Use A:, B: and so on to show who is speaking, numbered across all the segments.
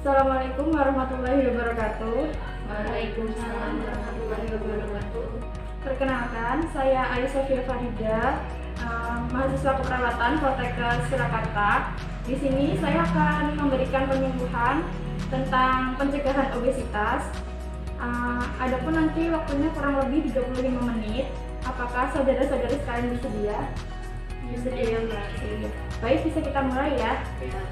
A: Assalamualaikum warahmatullahi wabarakatuh.
B: Waalaikumsalam warahmatullahi wabarakatuh.
A: Perkenalkan, saya Ayu Sofia Farida, mahasiswa keperawatan Poltekkes Surakarta. Di sini saya akan memberikan penyuluhan tentang pencegahan obesitas. Adapun nanti waktunya kurang lebih 35 menit. Apakah saudara-saudari sekalian bersedia?
B: Bersedia, Mbak.
A: Baik, bisa kita mulai ya.
B: Ya.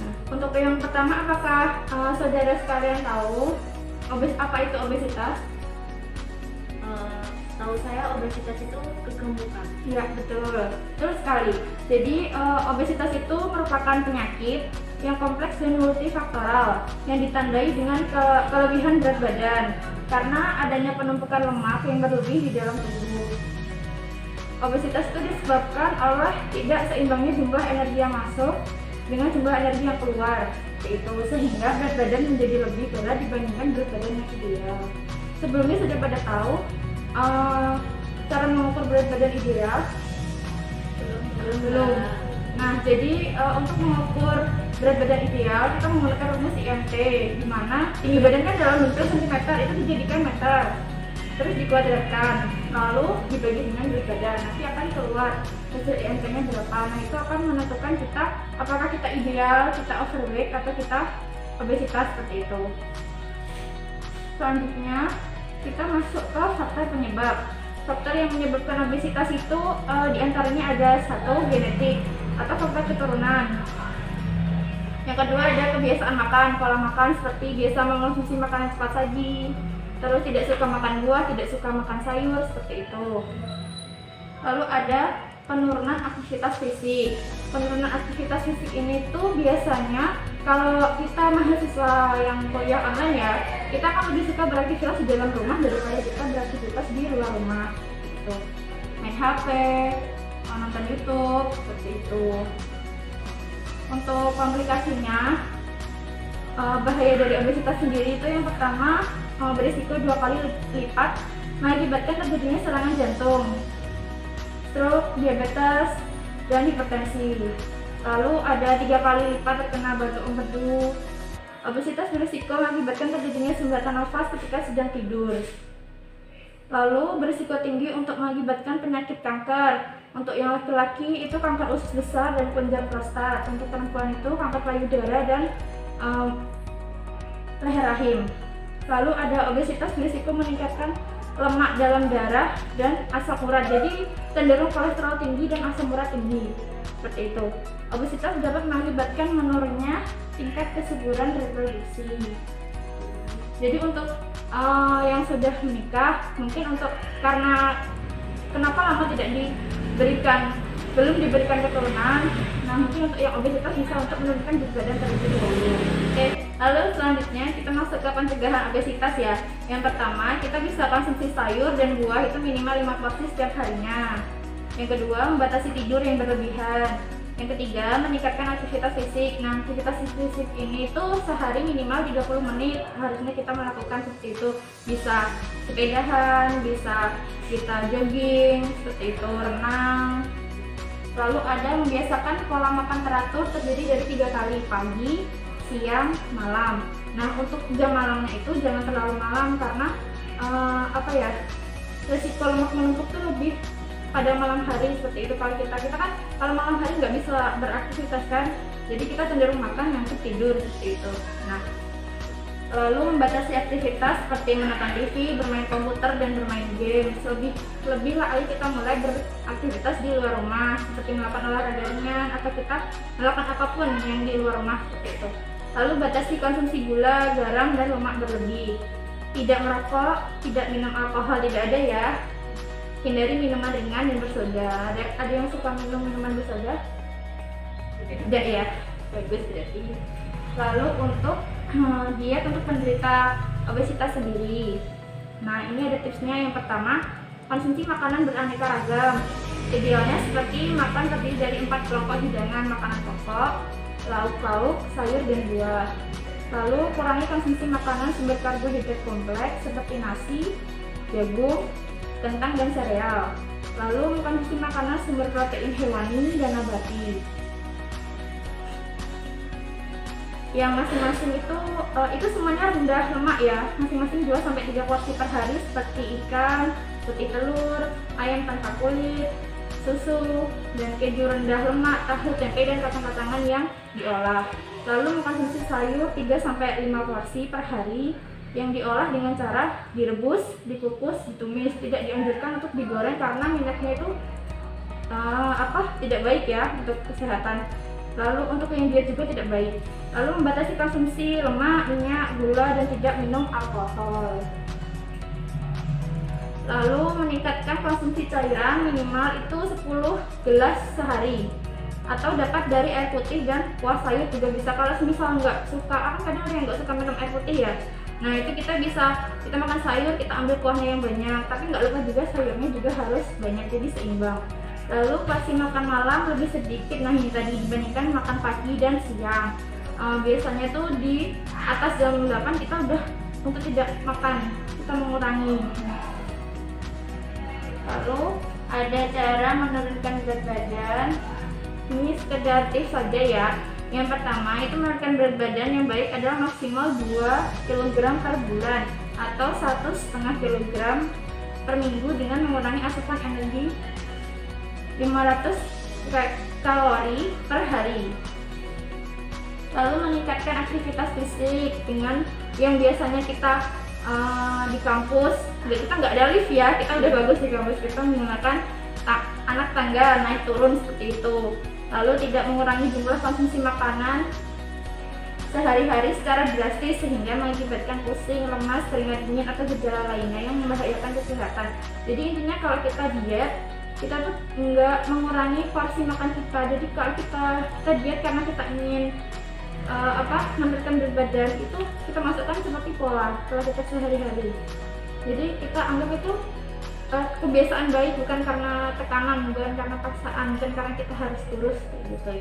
A: Nah, untuk yang pertama, apakah saudara sekalian tahu apa itu obesitas?
B: Tahu saya obesitas itu kegemukan.
A: Ya, betul sekali. Jadi obesitas itu merupakan penyakit yang kompleks dan multifaktoral yang ditandai dengan kelebihan berat badan karena adanya penumpukan lemak yang berlebih di dalam tubuh. Obesitas itu disebabkan oleh tidak seimbangnya jumlah energi yang masuk dengan jumlah energi yang keluar, yaitu sehingga berat badan menjadi lebih berat dibandingkan berat badan yang ideal. Sebelumnya sudah pada tahu cara mengukur berat badan ideal? Belum. Nah, jadi untuk mengukur berat badan ideal kita menggunakan rumus IMT, di mana tinggi badan kan dalam bentuk cm itu dijadikan meter, terus dikuadratkan, lalu dibagi dengan berat badan. Nanti akan keluar hasil IMT-nya berapa. Nah, itu akan menentukan kita apakah kita ideal, kita overweight, atau kita obesitas seperti itu. Selanjutnya kita masuk ke faktor penyebab. Faktor yang menyebabkan obesitas itu diantaranya ada satu, genetik atau faktor keturunan. Yang kedua ada kebiasaan makan, pola makan seperti biasa mengonsumsi makanan cepat saji, terus tidak suka makan buah, tidak suka makan sayur, seperti itu. Lalu ada penurunan aktivitas fisik. Penurunan aktivitas fisik ini tuh biasanya kalau kita mahasiswa yang kuliah online ya, kita kan lebih suka beraktivitas di dalam rumah daripada kita beraktivitas di luar rumah. Gitu. Main HP, nonton YouTube, seperti itu. Untuk komplikasinya, bahaya dari obesitas sendiri itu yang pertama berisiko 2 kali lipat mengakibatkan terjadinya serangan jantung, stroke, diabetes, dan hipertensi. Lalu ada 3 kali lipat terkena batuk empedu. Obesitas berisiko mengakibatkan terjadinya sumbatan nafas ketika sedang tidur. Lalu berisiko tinggi untuk mengakibatkan penyakit kanker. Untuk yang laki-laki itu kanker usus besar dan kelenjar prostat. Untuk perempuan itu kanker payudara dan leher rahim. Lalu ada obesitas berisiko meningkatkan lemak dalam darah dan asam urat. Jadi cenderung kolesterol tinggi dan asam urat tinggi. Seperti itu. Obesitas dapat mengakibatkan menurunnya tingkat kesuburan reproduksi. Jadi untuk yang sudah menikah, mungkin untuk karena kenapa lama belum diberikan keturunan, nah mungkin untuk yang obesitas bisa untuk menurunkan berat badan terlebih dahulu. Oke, lalu selanjutnya kita masuk ke pencegahan obesitas ya. Yang pertama, kita bisa konsumsi sayur dan buah itu minimal 5 porsi setiap harinya. Yang kedua, membatasi tidur yang berlebihan. Yang ketiga, meningkatkan aktivitas fisik. Nah, aktivitas fisik ini tuh sehari minimal 30 menit harusnya kita melakukan seperti itu. Bisa sepedahan, bisa kita jogging, seperti itu, renang. Lalu ada membiasakan pola makan teratur terdiri dari 3 kali, pagi, siang, malam. Nah, untuk jam malamnya itu jangan terlalu malam karena resiko lemak menumpuk tuh lebih pada malam hari seperti itu. Kalau kita kan kalau malam hari nggak bisa beraktivitas kan, jadi kita cenderung makan yang tidur seperti itu. Nah, lalu membatasi aktivitas seperti menonton TV, bermain komputer, dan bermain game. Lebih lah ayo kita mulai beraktivitas di luar rumah seperti melakukan olahraga ringan atau kita melakukan apapun yang di luar rumah seperti itu. Lalu batasi konsumsi gula, garam, dan lemak berlebih. Tidak merokok, tidak minum alkohol, tidak ada ya. Hindari minuman ringan dan bersoda. Ada yang suka minum minuman bersoda? Tidak ya? Bagus berarti. Lalu untuk diet untuk penderita obesitas sendiri. Nah, ini ada tipsnya. Yang pertama, konsumsi makanan beraneka ragam. Idealnya seperti makan terdiri dari 4 kelompok hidangan makanan pokok, lauk-lauk, sayur, dan buah. Lalu kurangi konsumsi makanan sumber karbohidrat kompleks seperti nasi, jagung, kentang, dan sereal. Lalu mengkonsumsi makanan sumber protein hewani dan nabati. yang masing-masing itu semuanya rendah lemak ya, masing-masing 2 sampai 3 porsi per hari, seperti ikan, putih telur, ayam tanpa kulit, susu, dan keju rendah lemak, tahu, tempe, dan kacang-kacangan yang diolah. Lalu mengkonsumsi sayur 3 sampai 5 porsi per hari yang diolah dengan cara direbus, dikukus, ditumis. Tidak dianjurkan untuk digoreng karena minyaknya itu tidak baik ya untuk kesehatan. Lalu untuk yang diet juga tidak baik. Lalu membatasi konsumsi lemak, minyak, gula, dan tidak minum alkohol. Lalu meningkatkan konsumsi cairan minimal itu 10 gelas sehari, atau dapat dari air putih dan kuah sayur juga bisa. Kalau misal nggak suka, kadang ada yang nggak suka minum air putih ya, nah itu kita makan sayur, kita ambil kuahnya yang banyak, tapi nggak lupa juga sayurnya juga harus banyak, jadi seimbang. Lalu porsi makan malam lebih sedikit, nah ini tadi dibandingkan makan pagi dan siang. Biasanya tuh di atas jam 8 kita udah untuk tidak makan, kita mengurangi. Lalu ada cara menurunkan berat badan. Ini sekedar tips saja ya. Yang pertama itu menurunkan berat badan yang baik adalah maksimal 2 kg per bulan atau 1,5 kg per minggu dengan mengurangi asupan energi 500 kalori per hari. Lalu meningkatkan aktivitas fisik dengan yang biasanya kita di kampus, kita nggak ada lift ya, kita udah bagus di kampus, kita menggunakan anak tangga naik turun seperti itu. Lalu tidak mengurangi jumlah konsumsi makanan sehari-hari secara drastis sehingga mengakibatkan pusing, lemas, keringat dingin atau gejala lainnya yang membahayakan kesehatan. Jadi intinya kalau kita diet, kita tuh nggak mengurangi porsi makan kita. Jadi kalau kita diet karena kita ingin menurunkan berat badan, itu kita masukkan seperti pola kita sehari-hari. Jadi kita anggap itu kebiasaan baik, bukan karena tekanan, bukan karena paksaan, bukan karena kita harus kurus gitu.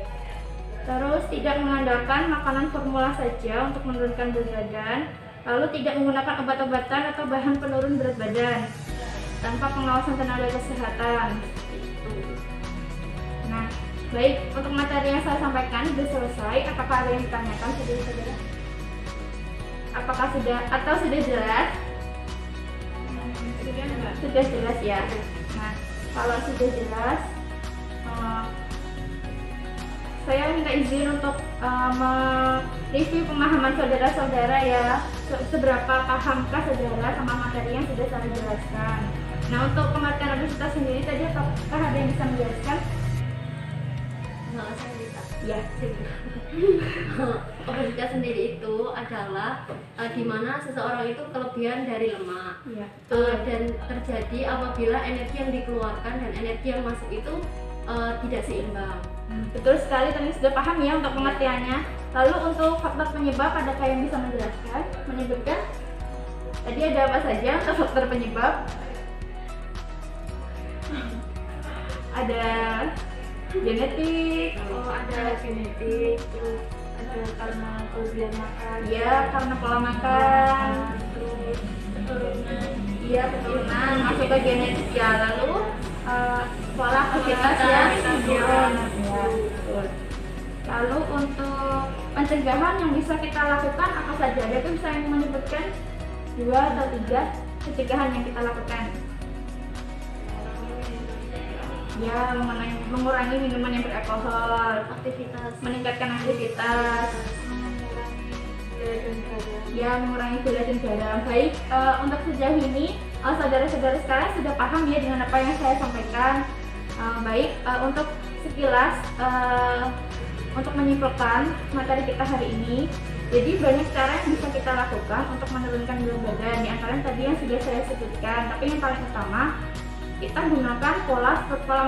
A: Terus tidak mengandalkan makanan formula saja untuk menurunkan berat badan. Lalu tidak menggunakan obat-obatan atau bahan penurun berat badan tanpa pengawasan tenaga kesehatan. Nah, baik, untuk materi yang saya sampaikan sudah selesai. Apakah ada yang ditanyakan, saudara-saudara? Apakah sudah jelas? Sudah jelas ya. Nah, kalau sudah jelas, saya minta izin untuk mereview pemahaman saudara-saudara ya. Seberapa pahamkah saudara sama materi yang sudah saya jelaskan? Nah, untuk pengertian obesitas sendiri tadi apakah ada yang bisa menjelaskan?
B: Saya bisa.
A: Ya,
B: Obesitas sendiri itu adalah di mana seseorang itu kelebihan dari lemak.
A: ya.
B: Dan terjadi apabila energi yang dikeluarkan dan energi yang masuk itu tidak seimbang.
A: Betul sekali, tadi sudah paham ya untuk pengertiannya. Lalu untuk faktor penyebab, adakah yang bisa menyebutkan? Tadi ada apa saja untuk faktor penyebab? Ada genetik,
B: Ada genetik, terus ada karena kelebihan makan.
A: ya karena pola makan,
B: Terus keturunan.
A: iya keturunan, masuk ke genetik ya. Lalu pola aktivitas ya, ya, betul. Lalu untuk pencegahan yang bisa kita lakukan apa saja? Ada tuh bisa yang menyebutkan 2 atau 3 pencegahan yang kita lakukan? Ya, mengurangi minuman yang beralkohol, meningkatkan aktivitas, ya mengurangi gula dan garam. Baik, untuk sejauh ini saudara-saudara sekalian sudah paham ya dengan apa yang saya sampaikan. Baik, untuk sekilas untuk menyimpulkan materi kita hari ini, jadi banyak cara yang bisa kita lakukan untuk menurunkan berat badan. Di antaranya tadi yang sudah saya sebutkan, tapi yang paling utama kita gunakan pola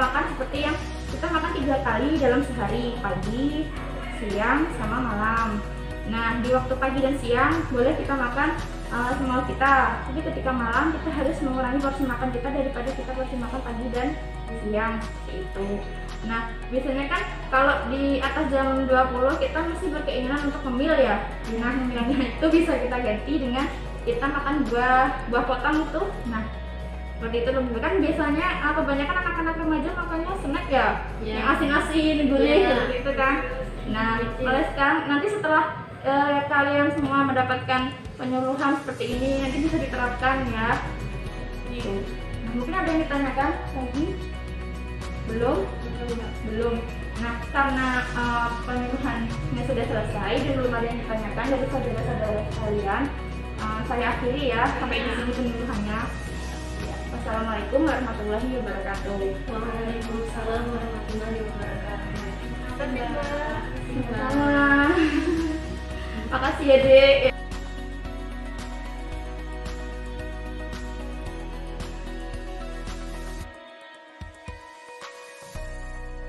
A: makan seperti yang kita makan 3 kali dalam sehari, pagi, siang, sama malam. Nah, di waktu pagi dan siang boleh kita makan semau kita, tapi ketika malam kita harus mengurangi porsi makan kita daripada kita porsi makan pagi dan siang, seperti itu. Nah, biasanya kan kalau di atas jam 20 kita masih berkeinginan untuk ngemil ya. Nah, ngemilnya itu bisa kita ganti dengan kita makan buah potong itu. Nah, seperti itu lebih kan biasanya kebanyakan anak-anak remaja makannya snack ya, yang asin-asin, gulai seperti itu kan. Nah, oleh sekarang nanti setelah kalian semua mendapatkan penyuluhan seperti ini, nanti bisa diterapkan ya. Tuh. Nah, mungkin ada yang ditanyakan lagi? Belum? Belum. Nah, karena penyuluhannya sudah selesai dan belum ada yang ditanyakan dari saudara-saudara sekalian, saya akhiri ya sampai di sini penyuluhannya. Wassalamualaikum warahmatullahi wabarakatuh.
B: Waalaikumsalam warahmatullahi wabarakatuh.
A: Sama. Makasih ya, Dek.